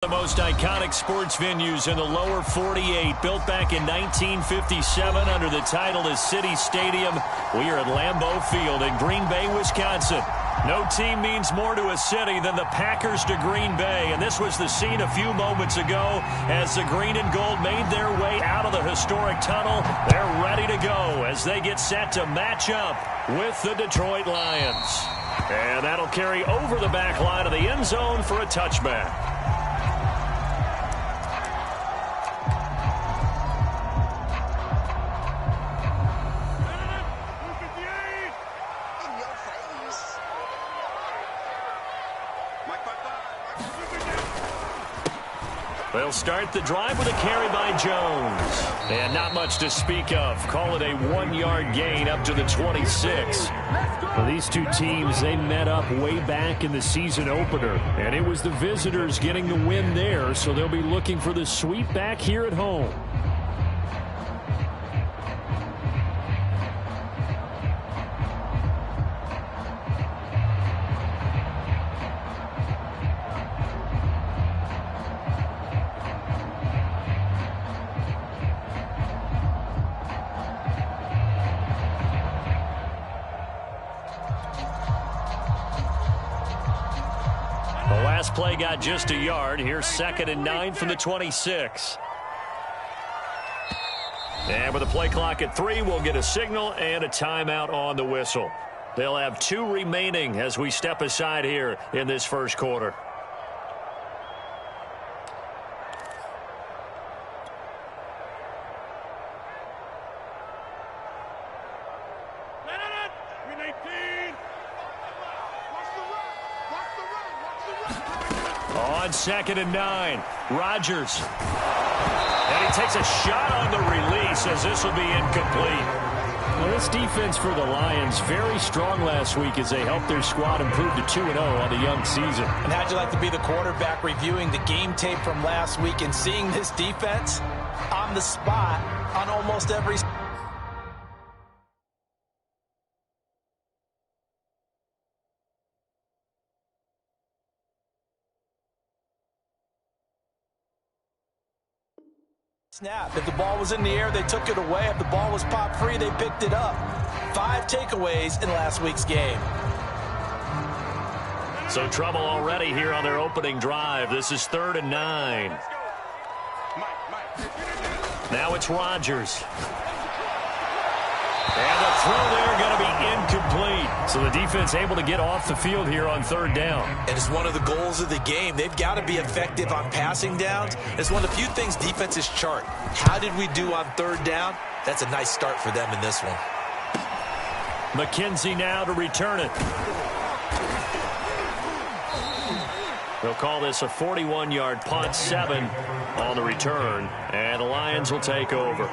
The most iconic sports venues in the lower 48, built back in 1957 under the title of City Stadium. We are at Lambeau Field in Green Bay, Wisconsin. No team means more to a city than the Packers to Green Bay, and this was the scene a few moments ago as the green and gold made their way out of the historic tunnel. They're ready to go as they get set to match up with the Detroit Lions. And that'll carry over the back line of the end zone for a touchback. They'll start the drive with a carry by Jones. And not much to speak of. Call it a 1-yard gain up to the 26. Well, these two teams, they met up way back in the season opener. And it was the visitors getting the win there, so they'll be looking for the sweep back here at home. Last play got just a yard. Here's 2nd and 9 from the 26. And with the play clock at 3, we'll get a signal and a timeout on the whistle. They'll have 2 remaining as we step aside here in this first quarter. On 2nd and 9, Rodgers. And he takes a shot on the release as this will be incomplete. Well, this defense for the Lions, very strong last week as they helped their squad improve to 2-0 on the young season. And how'd you like to be the quarterback reviewing the game tape from last week and seeing this defense on the spot on almost every snap? If the ball was in the air, they took it away. If the ball was popped free, they picked it up. 5 takeaways in last week's game. So trouble already here on their opening drive. This is 3rd and 9. Now it's Rodgers. And the throw there going to be incomplete. So the defense able to get off the field here on 3rd down. And it's one of the goals of the game. They've got to be effective on passing downs. It's one of the few things defenses chart. How did we do on 3rd down? That's a nice start for them in this one. McKenzie now to return it. They'll call this a 41-yard punt, 7 on the return, and the Lions will take over.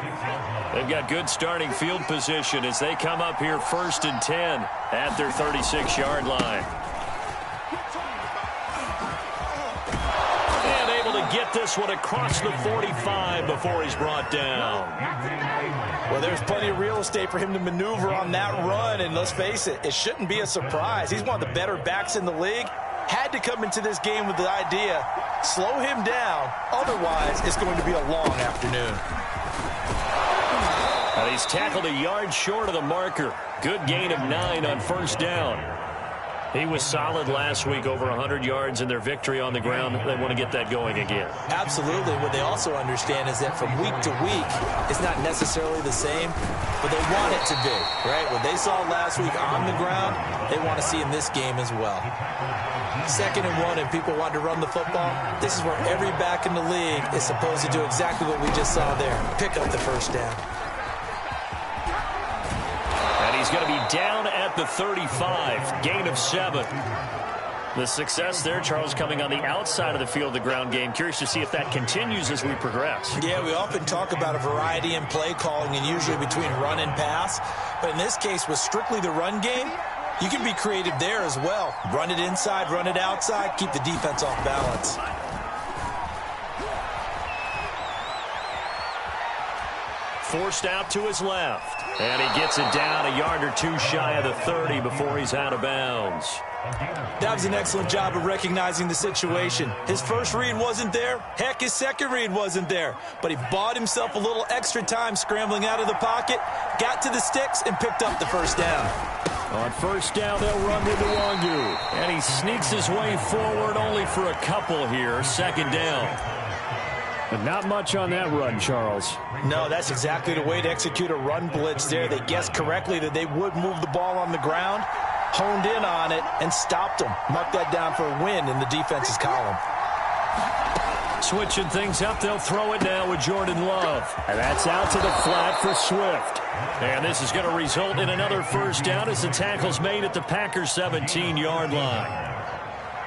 They've got good starting field position as they come up here 1st and 10 at their 36-yard line. And able to get this one across the 45 before he's brought down. Well, there's plenty of real estate for him to maneuver on that run, and let's face it, it shouldn't be a surprise. He's one of the better backs in the league. Had to come into this game with the idea, slow him down, otherwise it's going to be a long afternoon. And he's tackled a yard short of the marker. Good gain of 9 on 1st down. He was solid last week, over 100 yards in their victory on the ground. They want to get that going again. Absolutely. What they also understand is that from week to week, it's not necessarily the same, but they want it to be, right? What they saw last week on the ground, they want to see in this game as well. 2nd and 1, and people want to run the football. This is where every back in the league is supposed to do exactly what we just saw there. Pick up the 1st down. And he's going to be down at the 35, gain of 7. The success there, Charles, coming on the outside of the field, the ground game. Curious to see if that continues as we progress. Yeah, we often talk about a variety in play calling and usually between run and pass. But in this case, with strictly the run game, you can be creative there as well. Run it inside, run it outside, keep the defense off balance. Forced out to his left. And he gets it down a yard or 2 shy of the 30 before he's out of bounds. That was an excellent job of recognizing the situation. His first read wasn't there. Heck, his second read wasn't there. But he bought himself a little extra time scrambling out of the pocket, got to the sticks, and picked up the first down. On first down, they'll run with Nwangu. And he sneaks his way forward only for a couple here. Second down. But not much on that run, Charles. No, that's exactly the way to execute a run blitz there. They guessed correctly that they would move the ball on the ground, honed in on it, and stopped them. Mark that down for a win in the defense's column. Switching things up, they'll throw it now with Jordan Love. And that's out to the flat for Swift. And this is going to result in another first down as the tackle's made at the Packers' 17-yard line.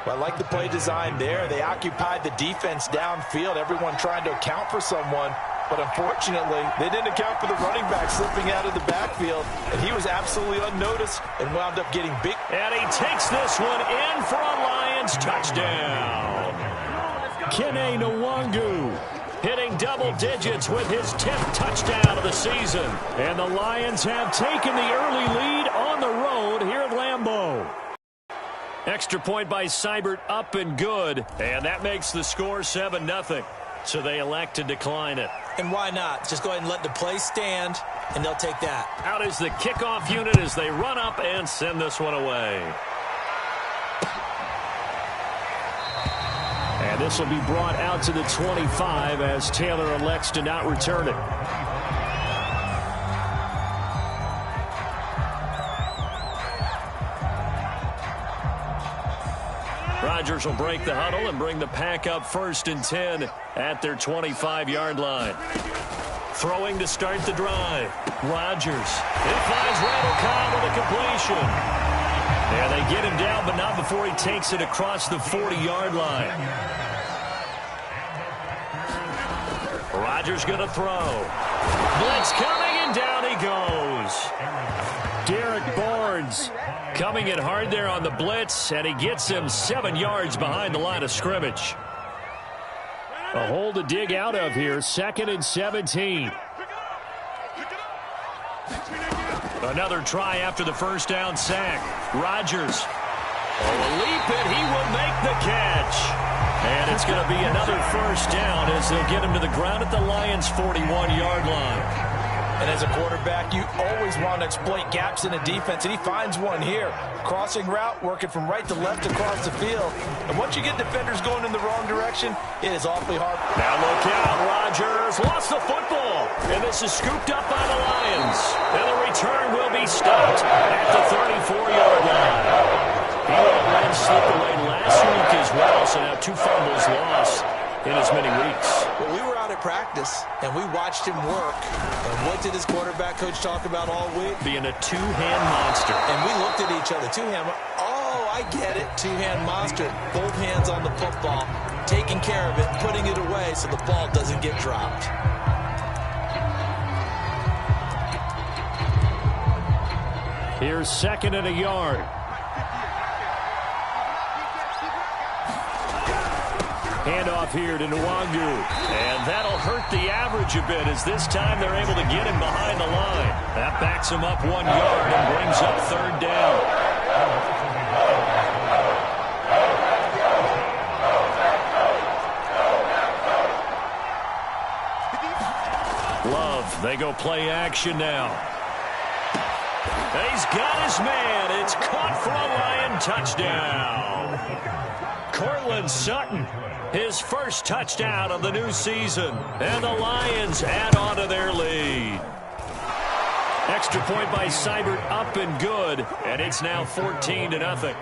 Well, I like the play design there. They occupied the defense downfield, everyone trying to account for someone. But unfortunately, they didn't account for the running back slipping out of the backfield. And he was absolutely unnoticed and wound up getting big. And he takes this one in for a Lions touchdown. Kene Nwangu hitting double digits with his 10th touchdown of the season. And the Lions have taken the early lead on the road here at Lambeau. Extra point by Seibert, up and good. And that makes the score 7-0. So they elect to decline it. And why not? Just go ahead and let the play stand, and they'll take that. Out is the kickoff unit as they run up and send this one away. And this will be brought out to the 25 as Taylor elects to not return it. Rodgers will break the huddle and bring the pack up 1st and 10 at their 25-yard line. Throwing to start the drive. Rodgers. It finds Randall Cobb with a completion. And they get him down, but not before he takes it across the 40-yard line. Rodgers going to throw. Blitz coming, and down he goes. Derek Barnes coming in hard there on the blitz, and he gets him 7 yards behind the line of scrimmage. A hole to dig out of here, 2nd and 17. Another try after the first down sack. Rodgers. A leap, and he will make the catch. And it's going to be another first down as they'll get him to the ground at the Lions' 41-yard line. And as a quarterback, you always want to exploit gaps in a defense, and he finds one here. Crossing route, working from right to left across the field. And once you get defenders going in the wrong direction, it is awfully hard. Now look out, Rodgers lost the football. And this is scooped up by the Lions. And the return will be stopped at the 34-yard line. He let one slip away last week as well, so now 2 fumbles lost in as many weeks. Well, we were out at practice, and we watched him work. And what did his quarterback coach talk about all week? Being a two-hand monster. And we looked at each other. Two-hand. Oh, I get it. Two-hand monster. Both hands on the football, taking care of it, putting it away so the ball doesn't get dropped. Here's 2nd and a yard. Handoff here to Nwangu. And that'll hurt the average a bit as this time they're able to get him behind the line. That backs him up 1 yard and brings up 3rd down. Love, they go play action now. He's got his man. It's caught for a Lion touchdown. Cortland Sutton, his first touchdown of the new season. And the Lions add on to their lead. Extra point by Seibert, up and good. And it's now 14-0.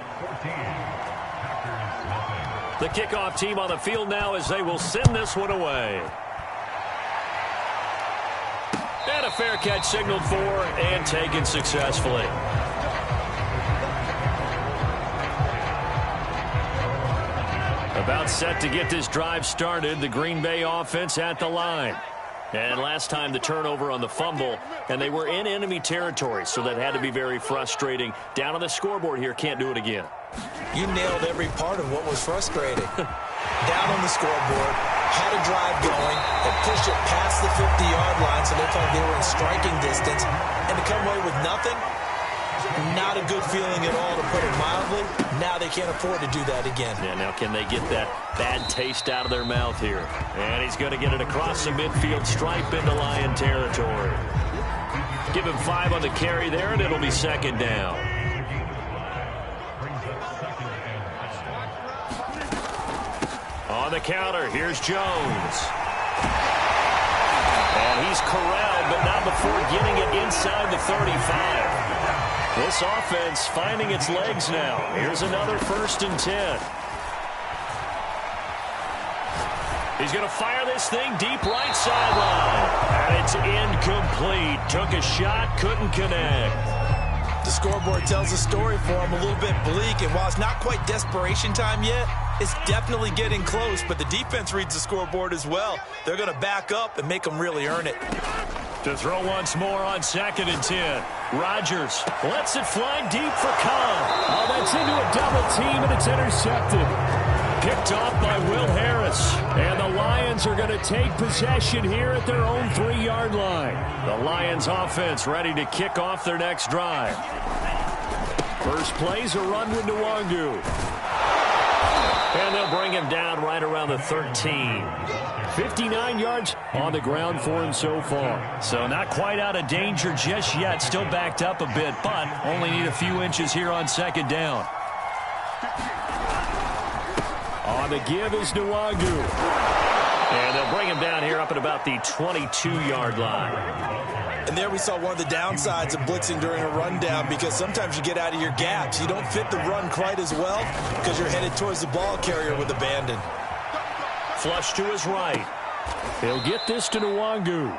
The kickoff team on the field now as they will send this one away. And a fair catch signaled for and taken successfully. About set to get this drive started. The Green Bay offense at the line. And last time the turnover on the fumble, and they were in enemy territory, so that had to be very frustrating. Down on the scoreboard here, can't do it again. You nailed every part of what was frustrating. Down on the scoreboard, had a drive going, and pushed it past the 50-yard line so they thought they were in striking distance, and to come away with nothing, Not a good feeling at all, to put it mildly. Now they can't afford to do that again. Yeah, now can they get that bad taste out of their mouth here? And he's going to get it across the midfield stripe into Lion territory. Give him 5 on the carry there, and it'll be second down. On the counter, here's Jones. And he's corralled, but not before getting it inside the 35. This offense finding its legs now. Here's another 1st and 10. He's going to fire this thing deep right sideline. And it's incomplete. Took a shot, couldn't connect. The scoreboard tells a story for him, a little bit bleak. And while it's not quite desperation time yet, it's definitely getting close. But the defense reads the scoreboard as well. They're going to back up and make them really earn it. To throw once more on 2nd and 10. Rodgers lets it fly deep for Cobb. Oh, that's into a double team, and it's intercepted. Picked off by Will Harris. And the Lions are going to take possession here at their own 3-yard line. The Lions offense ready to kick off their next drive. First play's a run with Nwangu. And they'll bring him down right around the 13. 59 yards on the ground for him so far. So not quite out of danger just yet. Still backed up a bit, but only need a few inches here on 2nd down. On the give is Nwangu. And they'll bring him down here up at about the 22-yard line. And there we saw one of the downsides of blitzing during a rundown, because sometimes you get out of your gaps. You don't fit the run quite as well because you're headed towards the ball carrier with abandon. Flush to his right. He'll get this to Nwangu.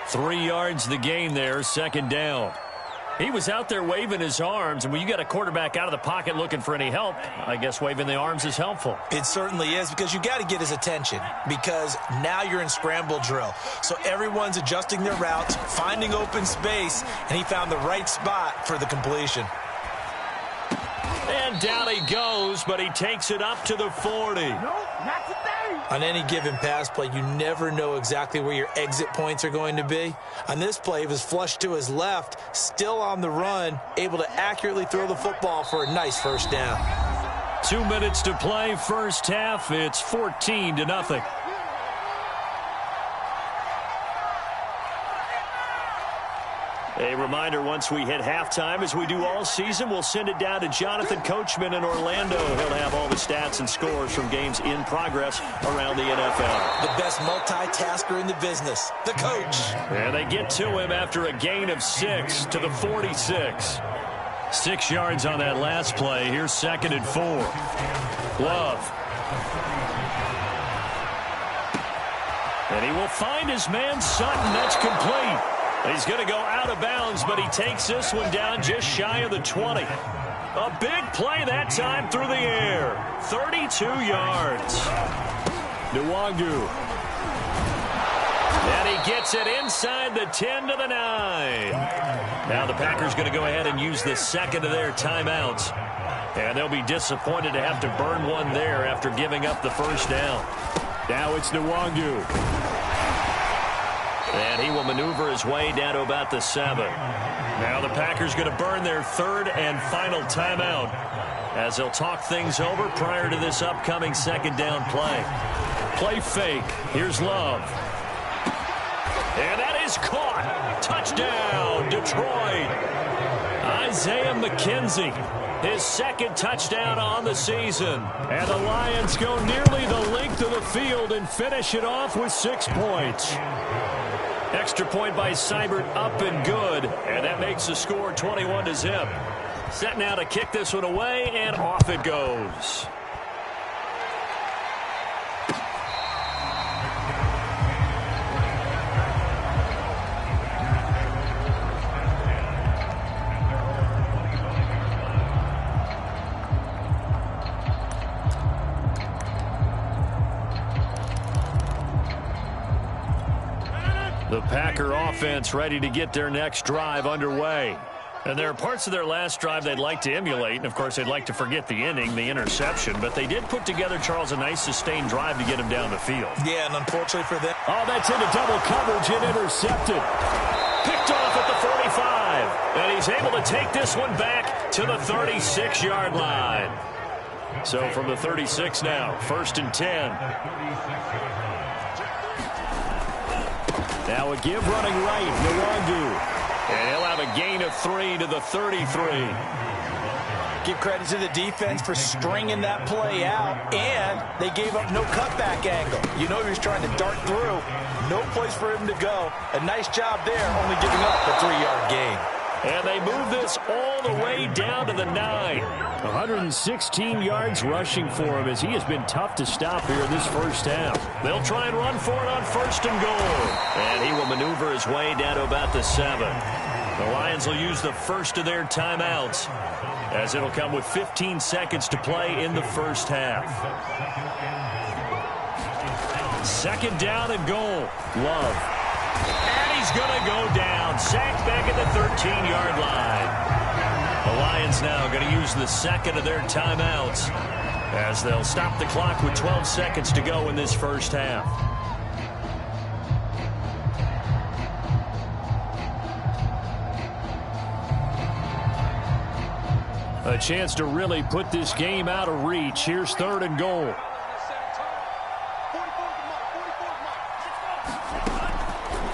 3 yards the gain there, 2nd down. He was out there waving his arms, and when you got a quarterback out of the pocket looking for any help, I guess waving the arms is helpful. It certainly is, because you got to get his attention, because now you're in scramble drill. So everyone's adjusting their routes, finding open space, and he found the right spot for the completion. And down he goes, but he takes it up to the 40. No, not today. On any given pass play, you never know exactly where your exit points are going to be. On this play, he was flushed to his left, still on the run, able to accurately throw the football for a nice 1st down. 2 minutes to play, first half. It's 14-0. A reminder, once we hit halftime, as we do all season, we'll send it down to Jonathan Coachman in Orlando. He'll have all the stats and scores from games in progress around the NFL. The best multitasker in the business, the coach. And they get to him after a gain of 6 to the 46. 6 yards on that last play. Here's 2nd and 4. Love. And he will find his man Sutton. That's complete. He's going to go out of bounds, but he takes this one down just shy of the 20. A big play that time through the air. 32 yards. Nwangu. And he gets it inside the 10 to the 9. Now the Packers going to go ahead and use the 2nd of their timeouts. And they'll be disappointed to have to burn one there after giving up the 1st down. Now it's Nwangu. And he will maneuver his way down to about the 7. Now the Packers going to burn their 3rd and final timeout as they'll talk things over prior to this upcoming 2nd down play. Play fake. Here's Love. And that is caught. Touchdown, Detroit. Isaiah McKenzie, his 2nd touchdown on the season. And the Lions go nearly the length of the field and finish it off with 6 points. Extra point by Seibert, up and good. And that makes the score 21-0. Set now to kick this one away, and off it goes. The Packer offense ready to get their next drive underway. And there are parts of their last drive they'd like to emulate. And, of course, they'd like to forget the inning, the interception. But they did put together, Charles, a nice sustained drive to get him down the field. Yeah, and unfortunately for them. Oh, that's into double coverage and intercepted. Picked off at the 45. And he's able to take this one back to the 36-yard line. So from the 36 now, 1st and 10. Now a give running right, Nwangu. And he'll have a gain of 3 to the 33. Give credit to the defense for stringing that play out, and they gave up no cutback angle. You know he was trying to dart through. No place for him to go. A nice job there, only giving up a 3-yard gain. And they move this all the way down to the 9. 116 yards rushing for him as he has been tough to stop here in this first half. They'll try and run for it on 1st and goal. And he will maneuver his way down to about the 7. The Lions will use the first of their timeouts, as it'll come with 15 seconds to play in the first half. 2nd down and goal. Love. And he's going to go down. Sacked back at the 13-yard line. The Lions now going to use the second of their timeouts, as they'll stop the clock with 12 seconds to go in this first half. A chance to really put this game out of reach. Here's 3rd and goal.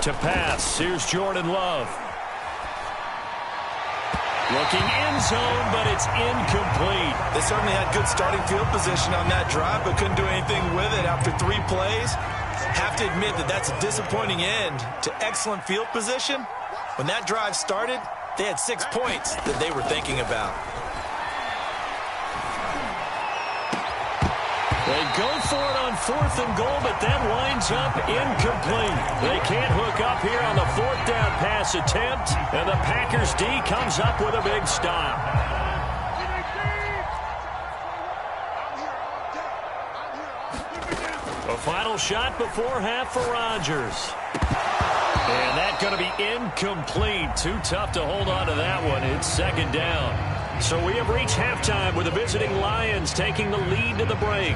To pass, here's Jordan Love. Looking end zone, but it's incomplete. They certainly had good starting field position on that drive, but couldn't do anything with it after 3 plays. Have to admit that that's a disappointing end to excellent field position. When that drive started, they had 6 points that they were thinking about. They go for it on 4th and goal, but that winds up incomplete. They can't hook up here on the 4th down pass attempt, and the Packers D comes up with a big stop. A final shot before half for Rodgers. And that's going to be incomplete. Too tough to hold on to that one. It's 2nd down. So we have reached halftime with the visiting Lions taking the lead to the break.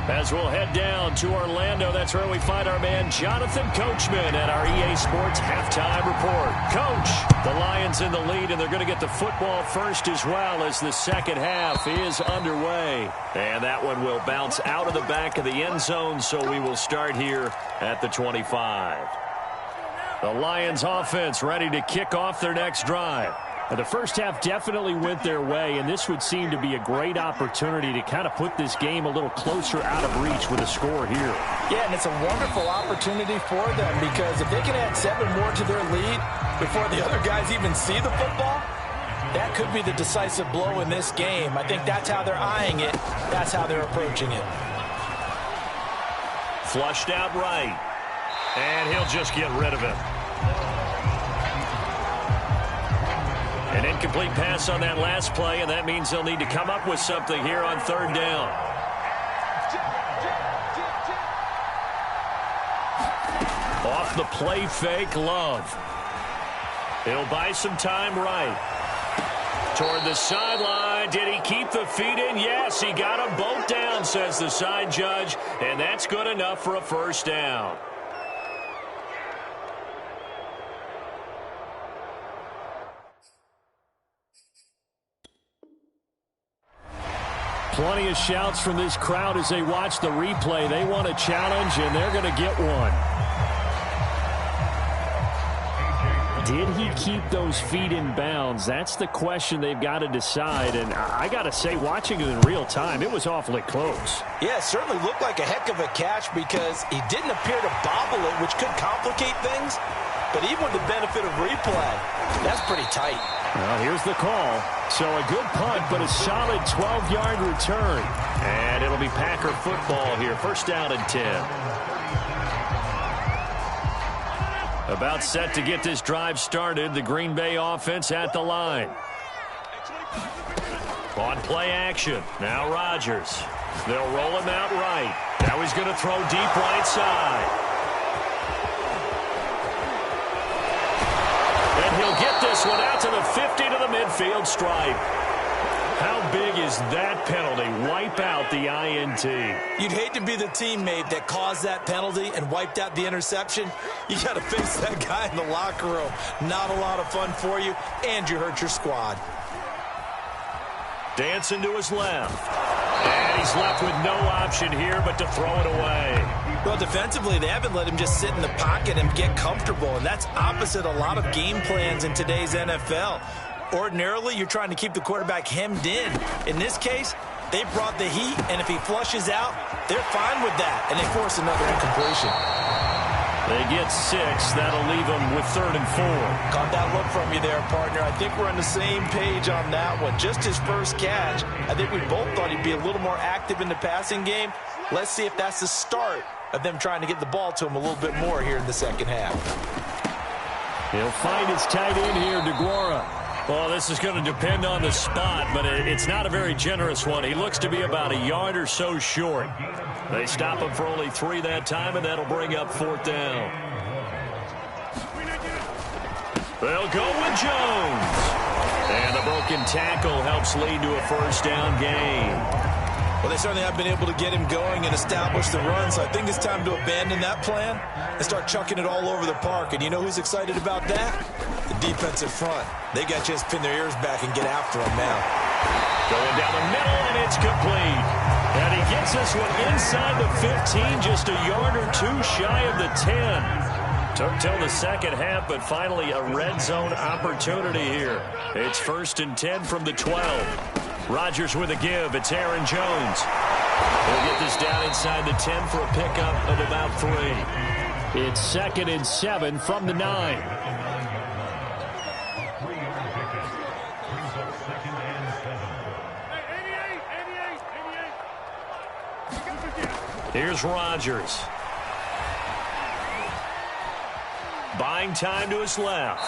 As we'll head down to Orlando, that's where we find our man Jonathan Coachman at our EA Sports Halftime Report. Coach, the Lions in the lead, and they're going to get the football first as well as the second half is underway. And that one will bounce out of the back of the end zone, so we will start here at the 25. The Lions offense ready to kick off their next drive. The first half definitely went their way, and this would seem to be a great opportunity to kind of put this game a little closer out of reach with a score here. Yeah, and it's a wonderful opportunity for them, because if they can add 7 more to their lead before the other guys even see the football, that could be the decisive blow in this game. I think that's how they're eyeing it. That's how they're approaching it. Flushed out right, and he'll just get rid of it. An incomplete pass on that last play, and that means they'll need to come up with something here on 3rd down. Off the play fake, Love. He'll buy some time right. Toward the sideline. Did he keep the feet in? Yes, he got them both down, says the side judge, and that's good enough for a 1st down. Plenty of shouts from this crowd as they watch the replay. They want a challenge, and they're going to get one. Did he keep those feet in bounds? That's the question they've got to decide. And I got to say, watching it in real time, it was awfully close. Yeah, it certainly looked like a heck of a catch, because he didn't appear to bobble it, which could complicate things. But even with the benefit of replay, that's pretty tight. Well, here's the call. So a good punt, but a solid 12-yard return. And it'll be Packer football here. 1st down and 10. About set to get this drive started. The Green Bay offense at the line. On play action. Now Rodgers. They'll roll him out right. Now he's going to throw deep right side. And he'll get this one out to the 50 to the midfield stripe. How big is that penalty? Wipe out the INT. You'd hate to be the teammate that caused that penalty and wiped out the interception. You got to face that guy in the locker room. Not a lot of fun for you, and you hurt your squad. Dancing to his left. And he's left with no option here but to throw it away. Well, defensively, they haven't let him just sit in the pocket and get comfortable, and that's opposite a lot of game plans in today's NFL. Ordinarily, you're trying to keep the quarterback hemmed in. In this case, they brought the heat, and if he flushes out, they're fine with that, and they force another incompletion. They get 6. That'll leave them with 3rd and 4. Caught that look from you there, partner. I think we're on the same page on that one. Just his first catch. I think we both thought he'd be a little more active in the passing game. Let's see if that's the start of them trying to get the ball to him a little bit more here in the second half. He'll find his tight end here, DeGuara. Well, this is going to depend on the spot, but it's not a very generous one. He looks to be about a yard or so short. They stop him for only 3 that time, and that'll bring up 4th down. They'll go with Jones. And the broken tackle helps lead to a 1st down gain. Well, they certainly have been able to get him going and establish the run, so I think it's time to abandon that plan and start chucking it all over the park. And you know who's excited about that? The defensive front. They got to just pin their ears back and get after him now. Going down the middle, and it's complete. And he gets this one inside the 15, just a yard or 2 shy of the 10. Took till the second half, but finally a red zone opportunity here. It's 1st and 10 from the 12. Rodgers with a give. It's Aaron Jones. He'll get this down inside the 10 for a pickup of about 3. It's 2nd and 7 from the 9. Here's Rodgers. Buying time to his left.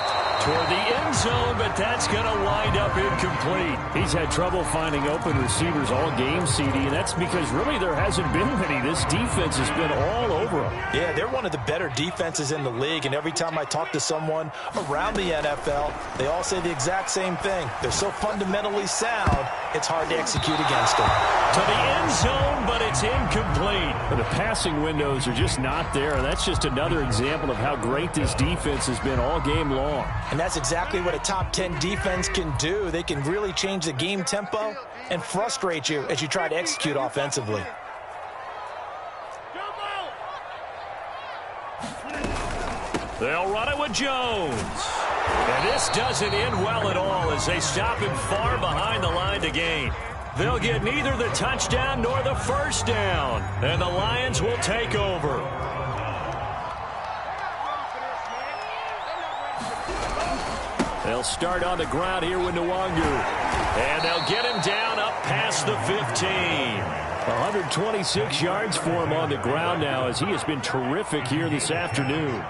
Toward the end zone, but that's going to wind up incomplete. He's had trouble finding open receivers all game, CD, and that's because really there hasn't been many. This defense has been all over him. Yeah, they're one of the better defenses in the league, and every time I talk to someone around the NFL, they all say the exact same thing. They're so fundamentally sound, it's hard to execute against them. To the end zone, but it's incomplete. The passing windows are just not there, and that's just another example of how great this defense has been all game long. And that's exactly what a top 10 defense can do. They can really change the game tempo and frustrate you as you try to execute offensively. They'll run it with Jones. And this doesn't end well at all as they stop him far behind the line to gain. They'll get neither the touchdown nor the 1st down. And the Lions will take over. They'll start on the ground here with Nwangu. And they'll get him down up past the 15. 126 yards for him on the ground now as he has been terrific here this afternoon.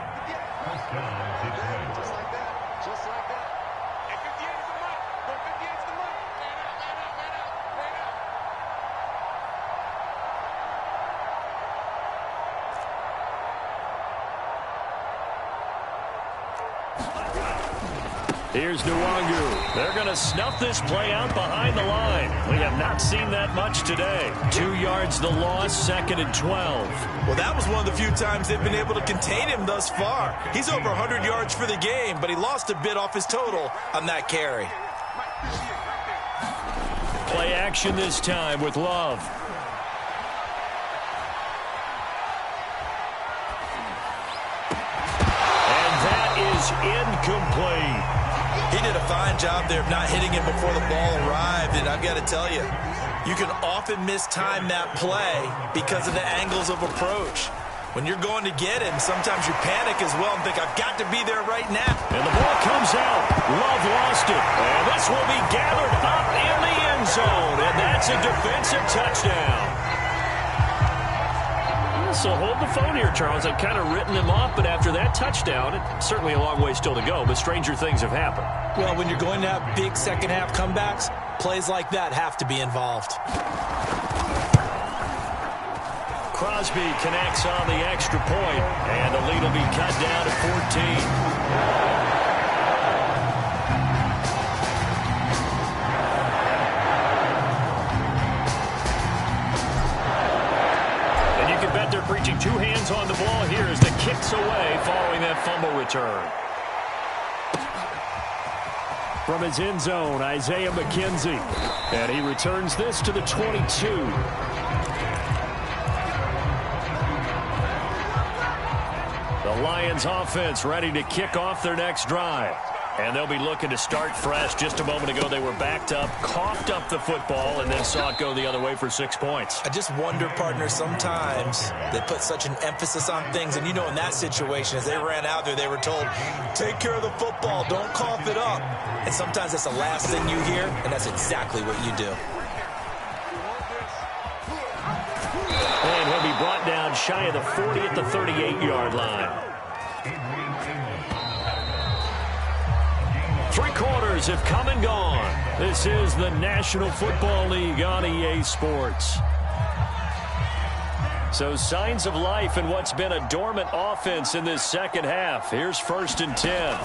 Here's Nwangu. They're going to snuff this play out behind the line. We have not seen that much today. 2 yards the loss, 2nd and 12. Well, that was one of the few times they've been able to contain him thus far. He's over 100 yards for the game, but he lost a bit off his total on that carry. Play action this time with Love. And that is incomplete. He did a fine job there of not hitting him before the ball arrived, and I've got to tell you, you can often mistime that play because of the angles of approach. When you're going to get him, sometimes you panic as well and think, I've got to be there right now. And the ball comes out. Love lost it. And this will be gathered up in the end zone, and that's a defensive touchdown. So hold the phone here, Charles. I've kind of written them off, but after that touchdown, it's certainly a long way still to go, but stranger things have happened. Well, when you're going to have big second-half comebacks, plays like that have to be involved. Crosby connects on the extra point, and the lead will be cut down to 14. ball here as the kick's away following that fumble return. From his end zone, Isaiah McKenzie. And he returns this to the 22. The Lions offense ready to kick off their next drive. And they'll be looking to start fresh. Just a moment ago, they were backed up, coughed up the football, and then saw it go the other way for 6 points. I just wonder, partner, sometimes they put such an emphasis on things. And, you know, in that situation, as they ran out there, they were told, take care of the football, don't cough it up. And sometimes that's the last thing you hear, and that's exactly what you do. And he'll be brought down shy of the 40 at the 38-yard line. 3 quarters have come and gone. This is the National Football League on EA Sports. So signs of life in what's been a dormant offense in this second half. Here's 1st and 10.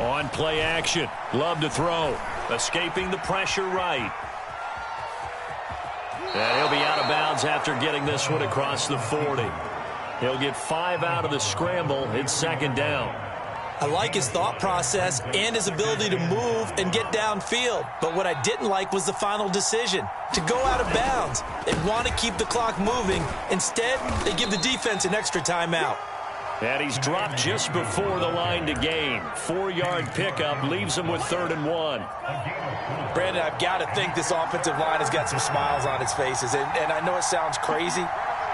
On play action. Love to throw. Escaping the pressure right. And he'll be out of bounds after getting this one across the 40. He'll get 5 out of the scramble. It's 2nd down. I like his thought process and his ability to move and get downfield. But what I didn't like was the final decision, to go out of bounds. They want to keep the clock moving. Instead, they give the defense an extra timeout. And he's dropped just before the line to gain. 4-yard pickup leaves him with 3rd and 1. Brandon, I've got to think this offensive line has got some smiles on its faces. And I know it sounds crazy,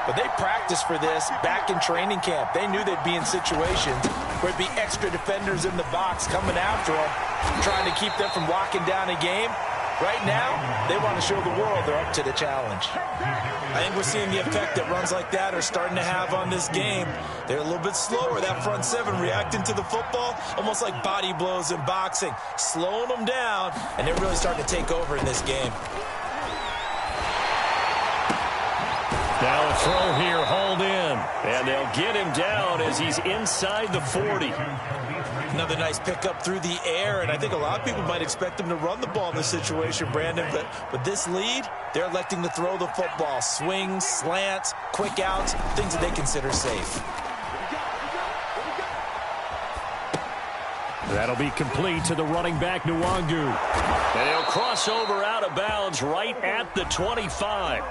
but they practiced for this back in training camp. They knew they'd be in situations where it'd be extra defenders in the box coming after them, trying to keep them from locking down a game. Right now, they want to show the world they're up to the challenge. I think we're seeing the effect that runs like that are starting to have on this game. They're a little bit slower, that front 7, reacting to the football, almost like body blows in boxing, slowing them down, and they're really starting to take over in this game. Now a throw here, hauled in. And they'll get him down as he's inside the 40. Another nice pickup through the air, and I think a lot of people might expect them to run the ball in this situation, Brandon, but with this lead, they're electing to throw the football. Swings, slants, quick outs, things that they consider safe. That'll be complete to the running back, Nwangu. And he'll cross over out of bounds right at the 25.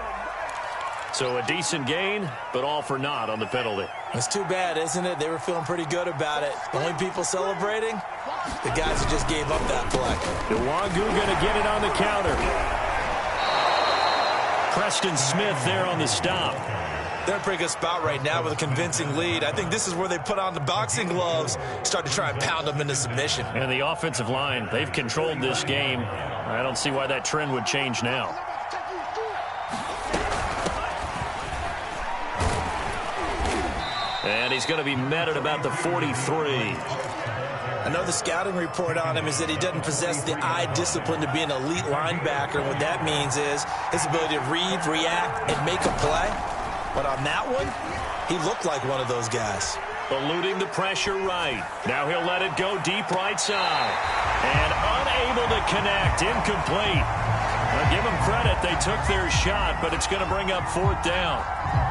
So a decent gain, but all for naught on the penalty. It's too bad, isn't it? They were feeling pretty good about it. Only people celebrating, the guys who just gave up that play. Nwangu going to get it on the counter. Preston Smith there on the stop. They're in a pretty good spot right now with a convincing lead. I think this is where they put on the boxing gloves, start to try and pound them into submission. And the offensive line, they've controlled this game. I don't see why that trend would change now. And he's going to be met at about the 43. I know the scouting report on him is that he doesn't possess the eye discipline to be an elite linebacker. And what that means is his ability to read, react, and make a play. But on that one, he looked like one of those guys. Eluding the pressure right. Now he'll let it go deep right side. And unable to connect. Incomplete. Now give them credit. They took their shot, but it's going to bring up 4th down.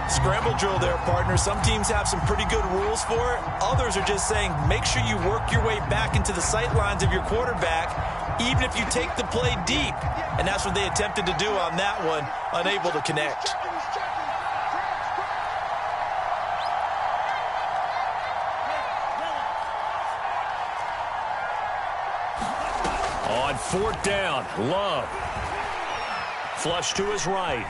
Scramble drill there, partner. Some teams have some pretty good rules for it. Others are just saying make sure you work your way back into the sight lines of your quarterback, even if you take the play deep. And that's what they attempted to do on that one, unable to connect. On 4th down, Love. Flush to his right.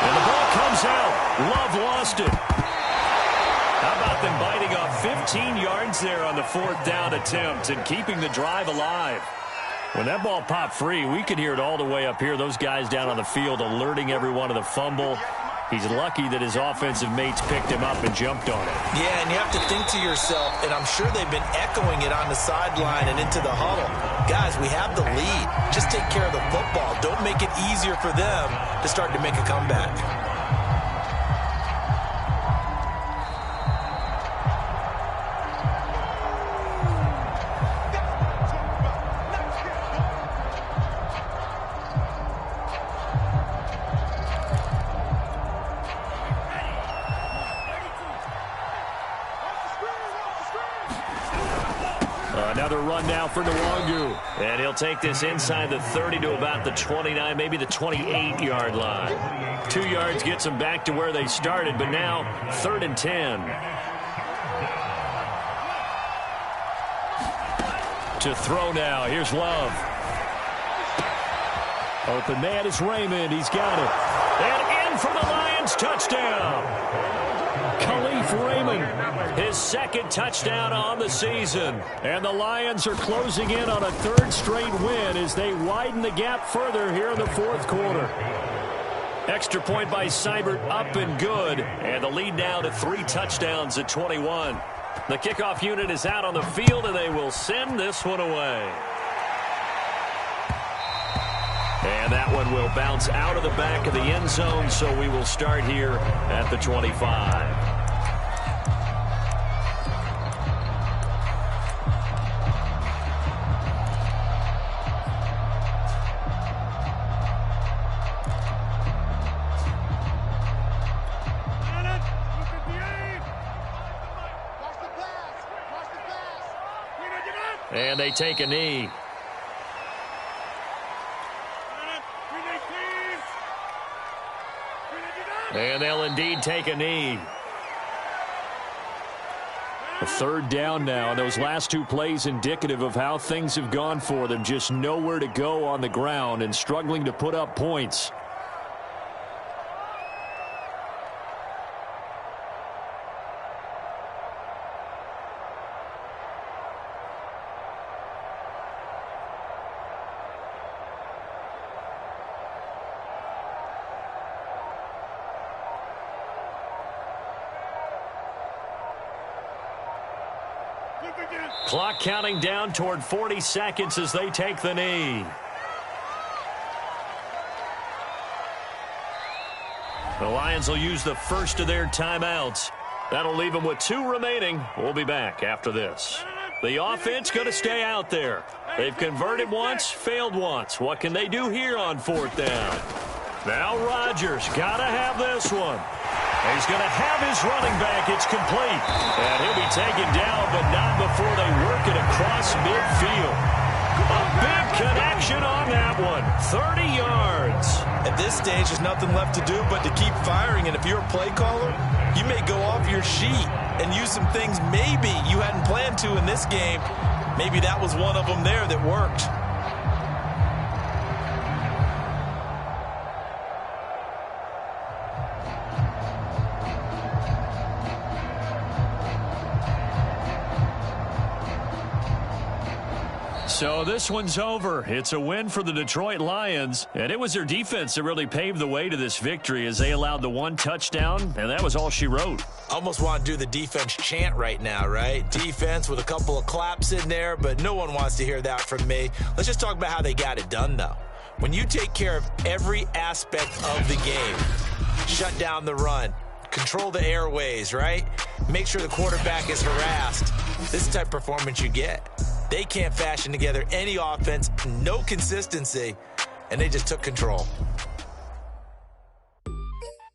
And the ball comes out. Love lost it. How about them biting off 15 yards there on the 4th down attempt and keeping the drive alive? When that ball popped free, we could hear it all the way up here. Those guys down on the field alerting everyone of the fumble. He's lucky that his offensive mates picked him up and jumped on it. Yeah, and you have to think to yourself, and I'm sure they've been echoing it on the sideline and into the huddle. Guys, we have the lead. Just take care of the football. Don't make it easier for them to start to make a comeback. Another run now for Nwangu. And he'll take this inside the 30 to about the 29, maybe the 28-yard line. 2 yards gets them back to where they started, but now 3rd and 10. To throw now. Here's Love. Open man is Raymond. He's got it. And in for the Lions. Touchdown. Khalif Raymond, his 2nd touchdown on the season. And the Lions are closing in on a 3rd straight win as they widen the gap further here in the 4th quarter. Extra point by Seibert, up and good. And the lead now to 3 touchdowns at 21. The kickoff unit is out on the field, and they will send this one away. And that one will bounce out of the back of the end zone, so we will start here at the 25. And they take a knee. And they'll indeed take a knee. A 3rd down now. And those last 2 plays indicative of how things have gone for them. Just nowhere to go on the ground and struggling to put up points. Clock counting down toward 40 seconds as they take the knee. The Lions will use the first of their timeouts. That'll leave them with 2 remaining. We'll be back after this. The offense going to stay out there. They've converted once, failed once. What can they do here on 4th down? Now Rodgers got to have this one. He's going to have his running back. It's complete. And he'll be taken down, but not before they work it across midfield. A big connection on that one. 30 yards. At this stage, there's nothing left to do but to keep firing. And if you're a play caller, you may go off your sheet and use some things maybe you hadn't planned to in this game. Maybe that was one of them there that worked. So this one's over. It's a win for the Detroit Lions, and it was their defense that really paved the way to this victory as they allowed the 1 touchdown, and that was all she wrote. Almost want to do the defense chant right now, right? Defense with a couple of claps in there, but no one wants to hear that from me. Let's just talk about how they got it done, though. When you take care of every aspect of the game, shut down the run, control the airways, right? Make sure the quarterback is harassed. This is the type of performance you get. They can't fashion together any offense, no consistency, and they just took control.